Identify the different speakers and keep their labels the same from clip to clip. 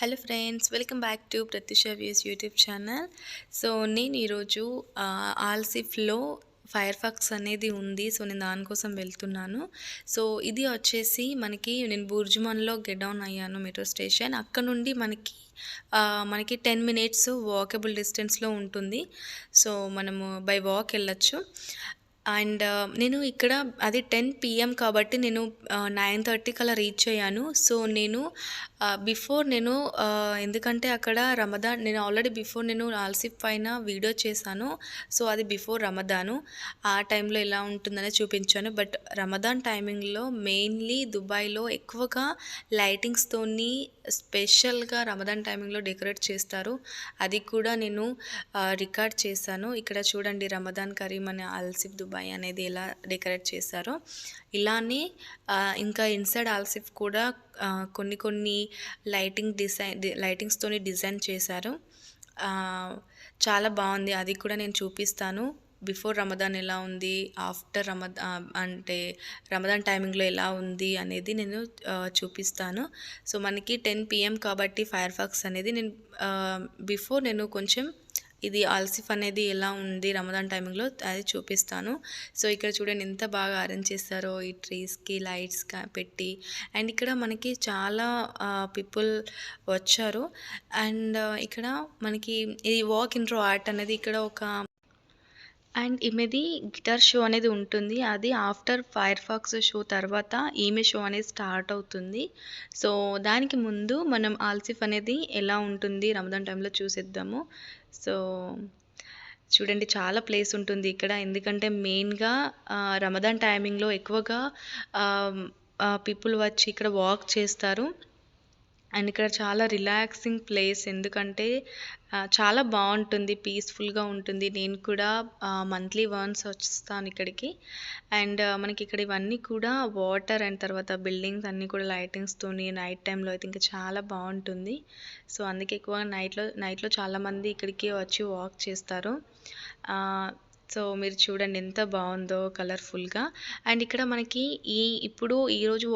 Speaker 1: Hello friends, welcome back to Pratyusha views YouTube channel. So నేను ఈరోజు ఆల్సిఫ్లో fire pox అనేది ఉంది. సో నేను దానికోసం వెళ్తున్నాను. సో ఇది వచ్చేసి నేను బుర్జుమాన్లో గెట్ డౌన్ అయ్యాను మెట్రో స్టేషన్. అక్కడ నుండి మనకి 10 మినిట్స్ వాకబుల్ డిస్టెన్స్లో ఉంటుంది. సో మనము బై వాక్ వెళ్ళొచ్చు. అండ్ నేను ఇక్కడ అది 10 PM కాబట్టి నేను 9:30కి అలా రీచ్ అయ్యాను. సో ఎందుకంటే అక్కడ నేను ఆల్రెడీ నేను ఆల్సిఫ్ పైన వీడియో చేశాను. సో అది బిఫోర్ రమదాను. ఆ టైంలో ఎలా ఉంటుందని చూపించాను. బట్ రమదాన్ టైమింగ్లో మెయిన్లీ దుబాయ్లో ఎక్కువగా లైటింగ్స్తోని స్పెషల్గా రమదాన్ టైమింగ్లో డెకరేట్ చేస్తారు. అది కూడా నేను రికార్డ్ చేశాను. ఇక్కడ చూడండి, రమదాన్ కరీం అనే ఆల్సిఫ్ దుబాయ్ అనేది ఎలా డెకరేట్ చేశారో ఇలానే ఇంకా ఇన్సైడ్ ఆల్సిఫ్ కూడా కొన్ని లైటింగ్స్తోని డిజైన్ చేశారు. చాలా బాగుంది. అది కూడా నేను చూపిస్తాను. బిఫోర్ రమదాన్ ఎలా ఉంది, ఆఫ్టర్ అంటే రమదాన్ టైమింగ్లో ఎలా ఉంది అనేది నేను చూపిస్తాను. సో మనకి 10 PM కాబట్టి ఫైర్ ఫాక్స్ అనేది నేను కొంచెం ఇది ఆల్సిఫ్ అనేది ఎలా ఉంది రమదాన్ టైమింగ్లో అది చూపిస్తాను. సో ఇక్కడ చూడండి ఎంత బాగా అరేంజ్ చేస్తారో ఈ ట్రీస్కి లైట్స్ పెట్టి. అండ్ ఇక్కడ మనకి చాలా పీపుల్ వచ్చారు. అండ్ ఇక్కడ మనకి ఇది వాక్ ఇంట్రో ఆర్ట్ అనేది ఇక్కడ ఈమెది గిటార్ షో అనేది ఉంటుంది. అది ఆఫ్టర్ ఫైర్ ఫాక్స్ షో తర్వాత ఈమె షో అనేది స్టార్ట్ అవుతుంది. సో దానికి ముందు మనం ఆల్సిఫ్ అనేది ఎలా ఉంటుంది రమదాన్ టైంలో చూసేద్దాము. సో చూడండి, చాలా ప్లేస్ ఉంటుంది ఇక్కడ. ఎందుకంటే మెయిన్గా రమదాన్ టైమింగ్లో ఎక్కువగా పీపుల్ వచ్చి ఇక్కడ వాక్ చేస్తారు. అండ్ ఇక్కడ చాలా రిలాక్సింగ్ ప్లేస్. ఎందుకంటే చాలా బాగుంటుంది, పీస్ఫుల్గా ఉంటుంది. నేను కూడా మంత్లీ వన్స్ వస్తాను ఇక్కడికి. అండ్ మనకి ఇక్కడ ఇవన్నీ కూడా వాటర్ అండ్ తర్వాత బిల్డింగ్స్ అన్నీ కూడా లైటింగ్స్తోని నైట్ టైంలో అయితే ఇంకా చాలా బాగుంటుంది. సో అందుకే ఎక్కువ నైట్లో చాలామంది ఇక్కడికి వచ్చి వాక్ చేస్తారు. సో మీరు చూడండి ఎంత బాగుందో కలర్ఫుల్గా. అండ్ ఇక్కడ మనకి ఈరోజు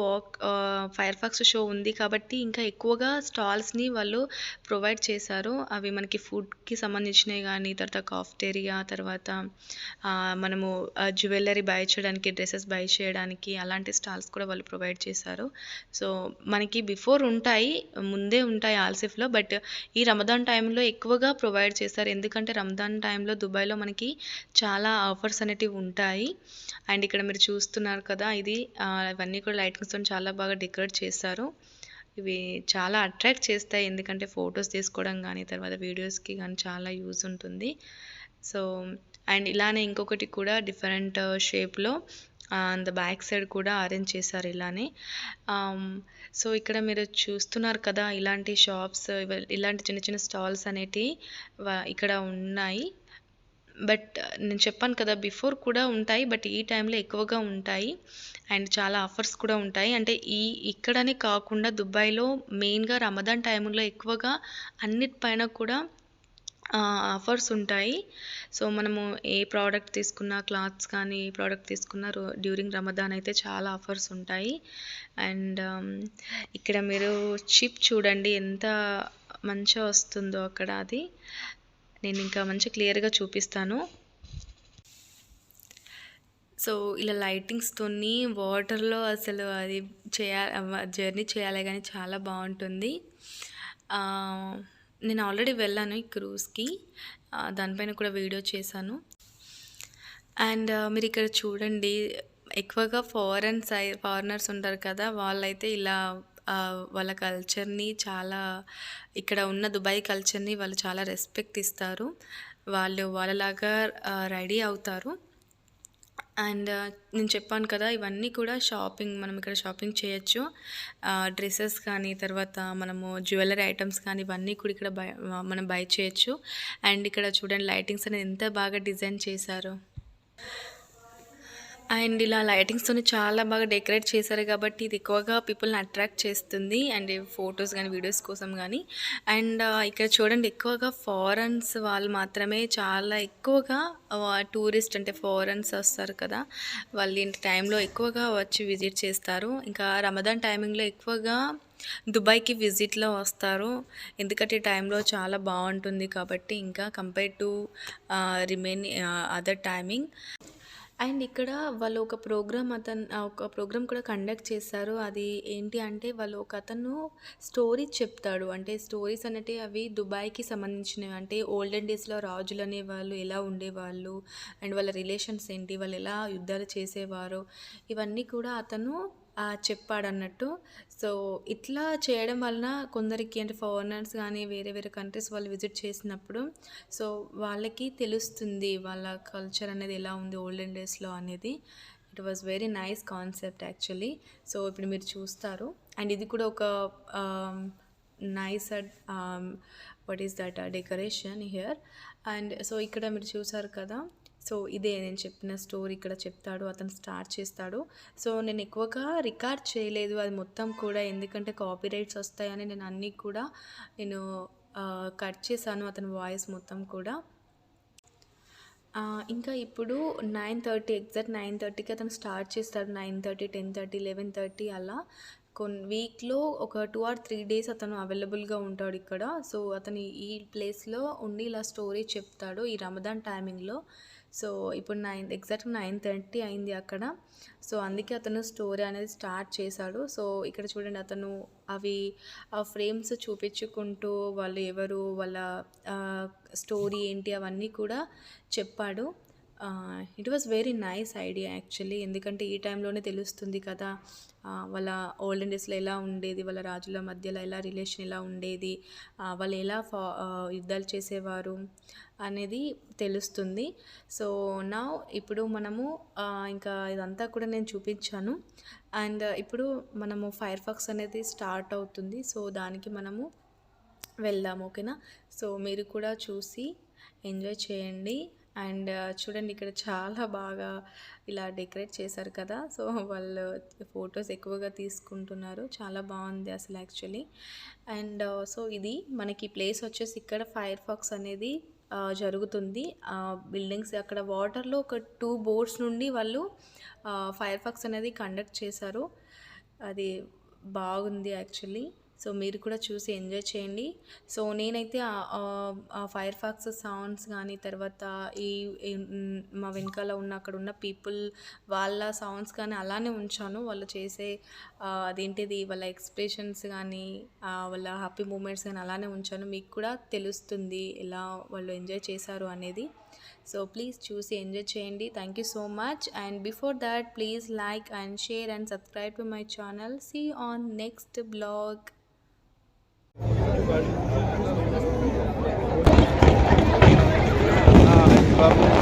Speaker 1: ఫైర్ ఫాక్స్ షో ఉంది కాబట్టి ఇంకా ఎక్కువగా స్టాల్స్ని వాళ్ళు ప్రొవైడ్ చేశారు. అవి మనకి ఫుడ్కి సంబంధించినవి కానీ, తర్వాత కాఫ్టేరియా, తర్వాత మనము జ్యువెలరీ బై చేయడానికి, డ్రెస్సెస్ బై చేయడానికి అలాంటి స్టాల్స్ కూడా వాళ్ళు ప్రొవైడ్ చేశారు. సో మనకి ముందే ఉంటాయి ఆల్సిఫ్లో. బట్ ఈ రమదాన్ టైంలో ఎక్కువగా ప్రొవైడ్ చేస్తారు. ఎందుకంటే రమదాన్ టైంలో దుబాయ్లో మనకి చాలా ఆఫర్స్ అనేటివి ఉంటాయి. అండ్ ఇక్కడ మీరు చూస్తున్నారు కదా, ఇవన్నీ కూడా లైటింగ్స్తో చాలా బాగా డెకరేట్ చేశారు. ఇవి చాలా అట్రాక్ట్ చేస్తాయి. ఎందుకంటే ఫొటోస్ తీసుకోవడం కానీ, తర్వాత వీడియోస్కి కానీ చాలా యూజ్ ఉంటుంది. సో అండ్ ఇలానే ఇంకొకటి కూడా డిఫరెంట్ షేప్లో బ్యాక్ సైడ్ కూడా అరేంజ్ చేశారు ఇలానే. సో ఇక్కడ మీరు చూస్తున్నారు కదా, ఇలాంటి షాప్స్, ఇలాంటి చిన్న చిన్న స్టాల్స్ అనేటివి ఇక్కడ ఉన్నాయి. బట్ నేను చెప్పాను కదా, బిఫోర్ కూడా ఉంటాయి, బట్ ఈ టైంలో ఎక్కువగా ఉంటాయి. అండ్ చాలా ఆఫర్స్ కూడా ఉంటాయి. అంటే ఇక్కడనే కాకుండా దుబాయ్లో మెయిన్గా రమదాన్ టైంలో ఎక్కువగా అన్నిటిపైన కూడా ఆఫర్స్ ఉంటాయి. సో మనము ఏ ప్రోడక్ట్ తీసుకున్నా, క్లాత్స్ కానీ ఏ ప్రోడక్ట్ తీసుకున్నా డ్యూరింగ్ రమదాన్ అయితే చాలా ఆఫర్స్ ఉంటాయి. అండ్ ఇక్కడ మీరు చిప్ చూడండి ఎంత మంచిగా వస్తుందో అక్కడ. అది నేను ఇంకా మంచి క్లియర్గా చూపిస్తాను. సో ఇలా లైటింగ్స్తోని వాటర్లో అసలు అది జర్నీ చేయాలి కానీ చాలా బాగుంటుంది. నేను ఆల్రెడీ వెళ్ళాను ఈ క్రూజ్కి, దానిపైన కూడా వీడియో చేశాను. అండ్ మీరు ఇక్కడ చూడండి, ఎక్కువగా ఫారినర్స్ ఉంటారు కదా, వాళ్ళైతే ఇలా వాళ్ళ కల్చర్ని ఇక్కడ ఉన్న దుబాయ్ కల్చర్ని వాళ్ళు చాలా రెస్పెక్ట్ ఇస్తారు. వాళ్ళు వాళ్ళలాగా రెడీ అవుతారు. అండ్ నేను చెప్పాను కదా, ఇవన్నీ కూడా మనం ఇక్కడ షాపింగ్ చేయొచ్చు. డ్రెస్సెస్ కానీ, తర్వాత మనము జ్యువెలరీ ఐటమ్స్ కానీ ఇవన్నీ కూడా ఇక్కడ మనం బై చేయొచ్చు. అండ్ ఇక్కడ చూడండి, లైటింగ్స్ అనేది ఎంత బాగా డిజైన్ చేశారు. అండ్ ఇలా లైటింగ్స్‌తోని చాలా బాగా డెకరేట్ చేశారు కాబట్టి ఇది ఎక్కువగా పీపుల్‌ని అట్రాక్ట్ చేస్తుంది. అండ్ ఫోటోస్ గానీ, వీడియోస్ కోసం గానీ. అండ్ ఇక్కడ చూడండి ఎక్కువగా ఫారెన్స్ వాళ్ళు మాత్రమే చాలా ఎక్కువగా టూరిస్ట్ అంటే ఫారెన్స్ వస్తారు కదా! వాళ్ళు ఇంటి టైంలో ఎక్కువగా వచ్చి విజిట్ చేస్తారు. ఇంకా రమదాన్ టైమింగ్‌లో ఎక్కువగా దుబాయ్‌కి విజిట్‌లో వస్తారు. ఎందుకంటే ఈ టైంలో చాలా బావుంటుంది కాబట్టి ఇంకా compare to other timing. And ఇక్కడ వాళ్ళు ఒక ప్రోగ్రామ్ కూడా కండక్ట్ చేశారు. అది ఏంటి అంటే వాళ్ళు ఒకతను స్టోరీ చెప్తాడు. అంటే స్టోరీస్ అనేటివి అవి దుబాయ్‌కి సంబంధించినవి. అంటే ఓల్డెన్ డేస్‌లో రాజులు అనేవాళ్ళు ఎలా ఉండేవాళ్ళు, అండ్ వాళ్ళ రిలేషన్స్ ఏంటి, వాళ్ళు ఎలా యుద్ధాలు చేసేవారో ఇవన్నీ కూడా అతను చెప్పాడన్నట్టు. సో, ఇట్లా చేయడం వలన కొందరికి అంటే ఫారినర్స్ గానీ, వేరే వేరే కంట్రీస్ వాళ్ళు విజిట్ చేసినప్పుడు సో, వాళ్ళకి తెలుస్తుంది వాళ్ళ కల్చర్ అనేది ఎలా ఉంది ఓల్డెన్ డేస్‌లో అనేది. It was very nice concept actually. So, ఇప్పుడు మీరు చూస్తారు. అండ్ ఇది కూడా ఒక ఆహ్, nice what is that decoration here. And so, ఇక్కడ మీరు చూసారు కదా! సో, ఇదే నేను చెప్పిన స్టోరీ ఇక్కడ చెప్తాడు. అతను స్టార్ట్ చేస్తాడు. సో, నేను ఎక్కువగా రికార్డ్ చేయలేదు అది మొత్తం కూడా. ఎందుకంటే కాపీరైట్స్ వస్తాయని నేను అన్నీ కూడా నేను కట్ చేశాను అతని వాయిస్ మొత్తం కూడా. ఇంకా ఇప్పుడు 9:30 ఎగ్జాక్ట్ 9:30కి అతను స్టార్ట్ చేస్తాడు. 9:30, 10:30, 11:30 అలా వీక్‌లో ఒక 2 ఆర్ 3 డేస్ అతను అవైలబుల్‌గా ఉంటాడు ఇక్కడ. సో, అతను ఈ ప్లేస్‌లో ఉండి ఇలా స్టోరీ చెప్తాడు ఈ రమదాన్ టైమింగ్‌లో. సో, ఇప్పుడు ఎగ్జాక్ట్‌గా 9:30 అయింది అక్కడ. సో, అందుకే అతను స్టోరీ అనేది స్టార్ట్ చేశాడు. సో, ఇక్కడ చూడండి అతను ఆ ఫ్రేమ్స్ చూపించుకుంటూ వాళ్ళు ఎవరు, వాళ్ళ స్టోరీ ఏంటి అవన్నీ కూడా చెప్పాడు. It was very nice idea actually. ఎందుకంటే ఈ టైంలోనే తెలుస్తుంది కదా వాళ్ళ ఓల్డెన్ డేస్‌లో ఎలా ఉండేది, వాళ్ళ రాజుల మధ్యలో ఎలా రిలేషన్ ఎలా ఉండేది, వాళ్ళు ఎలా యుద్ధాలు చేసేవారు అనేది తెలుస్తుంది. సో, నౌ ఇప్పుడు మనము ఇంకా ఇదంతా కూడా నేను చూపించాను. అండ్ ఇప్పుడు మనము ఫైర్ ఫాక్స్ అనేది స్టార్ట్ అవుతుంది. సో, దానికి మనము వెళ్దాం. ఓకేనా? సో, మీరు కూడా చూసి ఎంజాయ్ చేయండి. అండ్ చూడండి ఇక్కడ చాలా బాగా ఇలా డెకరేట్ చేశారు కదా! సో, వాళ్ళు ఫొటోస్ ఎక్కువగా తీసుకుంటున్నారు. చాలా బాగుంది అసలు యాక్చువల్లీ. అండ్ సో, ఇది మనకి ప్లేస్ వచ్చేసి ఇక్కడ ఫైర్ ఫాక్స్ అనేది జరుగుతుంది. బిల్డింగ్స్ అక్కడ వాటర్‌లో ఒక 2 బోట్స్ నుండి వాళ్ళు ఫైర్ ఫాక్స్ అనేది కండక్ట్ చేశారు. అది బాగుంది యాక్చువల్లీ. సో, మీరు కూడా చూసి ఎంజాయ్ చేయండి. సో, నేనైతే ఆ ఫైర్ ఫాక్స్ సౌండ్స్ గానీ, తర్వాత మా వెనకాల అక్కడున్న పీపుల్ వాళ్ళ సౌండ్స్ కానీ అలానే ఉంచాను. వాళ్ళు చేసే అదేంటిది వాళ్ళ ఎక్స్‌ప్రెషన్స్ గానీ, వాళ్ళ హ్యాపీ మూమెంట్స్ గానీ అలానే ఉంచాను. మీకు కూడా తెలుస్తుంది ఎలా వాళ్ళు ఎంజాయ్ చేశారు అనేది. సో, ప్లీజ్ చూసి ఎంజాయ్ చేయండి. Thank you so much. And before that please like and share and subscribe to my channel. See you on next blog.
Speaker 2: Babu.